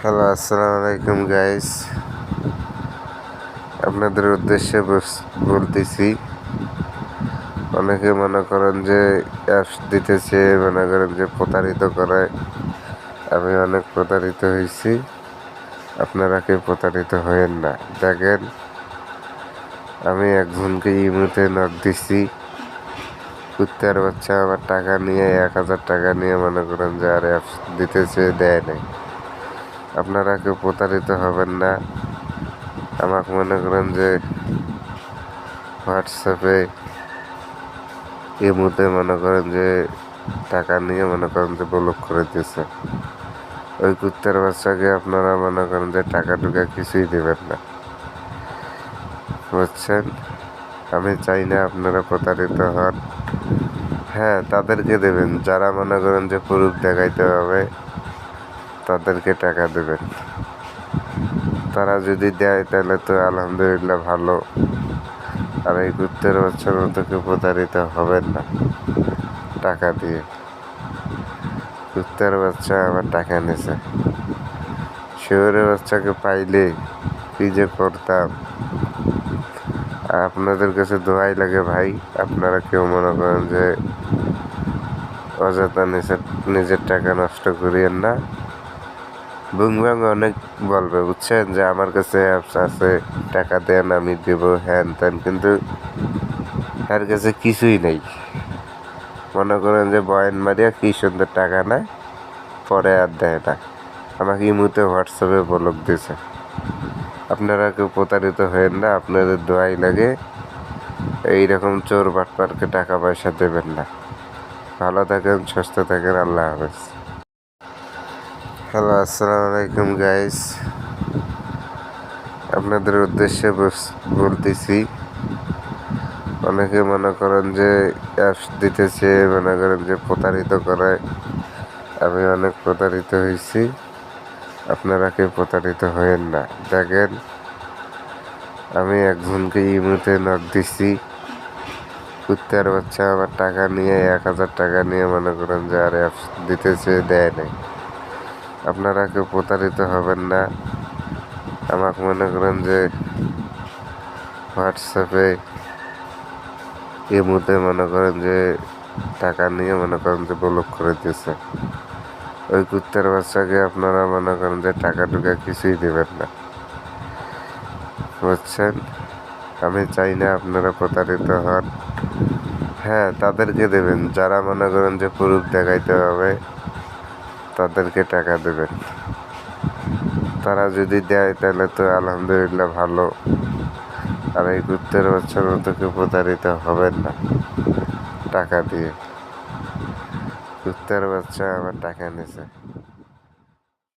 Hello, আসসালামু আলাইকুম guys. আপনাদের উদ্দেশ্যে বলতেছি, অনেকে মনে করেন যে অ্যাপস দিতেছে, মনে করেন যে প্রতারিত করায়। আমি অনেক প্রতারিত হয়েছি, আপনারা কেউ প্রতারিত হয়েন না। দেখেন, আমি একজনকে ইমুতে নক দিছি, কুত্তার বাচ্চা আমার টাকা নিয়ে 1,000 টাকা নিয়ে মনে করেন যে আর অ্যাপস দিতেছে, দেয় নাই। আপনারা কেউ প্রতারিত হবেন না। আমাকে মনে করেন যে হোয়াটসঅ্যাপে ইমুতে মনে করেন যে টাকা নিয়ে মনে করেন যে ব্লক করে দিয়েছে। ওই কুত্তার বাচ্চাকে আপনারা মনে করেন যে টাকা টুকা কিছুই দেবেন না, বুঝছেন? আমি চাই না আপনারা প্রতারিত হন। হ্যাঁ, তাদেরকে দেবেন যারা মনে করেন যে প্রুফ দেখাইতে হবে, তাদেরকে টাকা দেবেন। তারা যদি দেয় তাহলে তো আলহামদুলিল্লাহ ভালো। আর এই কুত্তার বাচ্চার মতো কেউ প্রতারিত হবেন না টাকা দিয়ে। কুত্তার বাচ্চা আমার টাকা নিছে। শিওরের বাচ্চাকে পাইলে কি যে করতাম। আপনাদের কাছে দোয়াই লাগে ভাই, আপনারা কেউ মনে করেন যে অযথা নিজের টাকা নষ্ট করিয়েন না। বুংবাং অনেক বলবে, বুঝছেন, যে আমার কাছে অ্যাপস আছে, টাকা দেন, আমি দেব, হ্যান ত্যান, কিন্তু তার কাছে কিছুই নেই। মনে করেন যে বয়ান মারিয়া কি সুন্দর টাকা নেয়, পরে আর দেয় না। আমাকে ইমুতে হোয়াটসঅ্যাপে ব্লক দিয়েছে। আপনারা কেউ প্রতারিত হয়েন না, আপনাদের দোয়াই লাগে। এইরকম চোর বাটপারকে টাকা পয়সা দেবেন না। ভালো থাকেন, সুস্থ থাকেন, আল্লাহ হাফেজ। হ্যালো, আসসালামু আলাইকুম গাইস। আপনাদের উদ্দেশ্যে বলতেছি, অনেকে মনে করেন যে অ্যাপস দিতেছে, মনে করেন যে প্রতারিত করায়। আমি অনেক প্রতারিত হয়েছি, আপনারা কেউ প্রতারিত হয়েন না। দেখেন, আমি একজনকে ইমুতে নক দিছি, কুত্তার বাচ্চা আমার টাকা নিয়ে 1,000 টাকা নিয়ে মনে করেন যে আর অ্যাপস দিতেছে, দেয় নাই। আপনারা কেউ প্রতারিত হবেন না। আমাকে মনে করেন যে হোয়াটসঅ্যাপে ইমুতে মনে করেন যে টাকা নিয়ে মনে করেন যে ব্লক করে দিয়েছে। ওই কুত্তার বাচ্চাকে আপনারা মনে করেন যে টাকা টুকা কিছুই দেবেন না, বুঝছেন? আমি চাই না আপনারা প্রতারিত হন। হ্যাঁ, তাদেরকে দেবেন যারা মনে করেন যে প্রুফ দেখাইতে হবে, তাদেরকে টাকা দেবেন। তারা যদি দেয় তাহলে তো আলহামদুলিল্লাহ ভালো। আর এই কুত্তার বাচ্চার মতো কেউ প্রতারিত হবেন না টাকা দিয়ে। কুত্তার বাচ্চা আমার টাকা নিছে।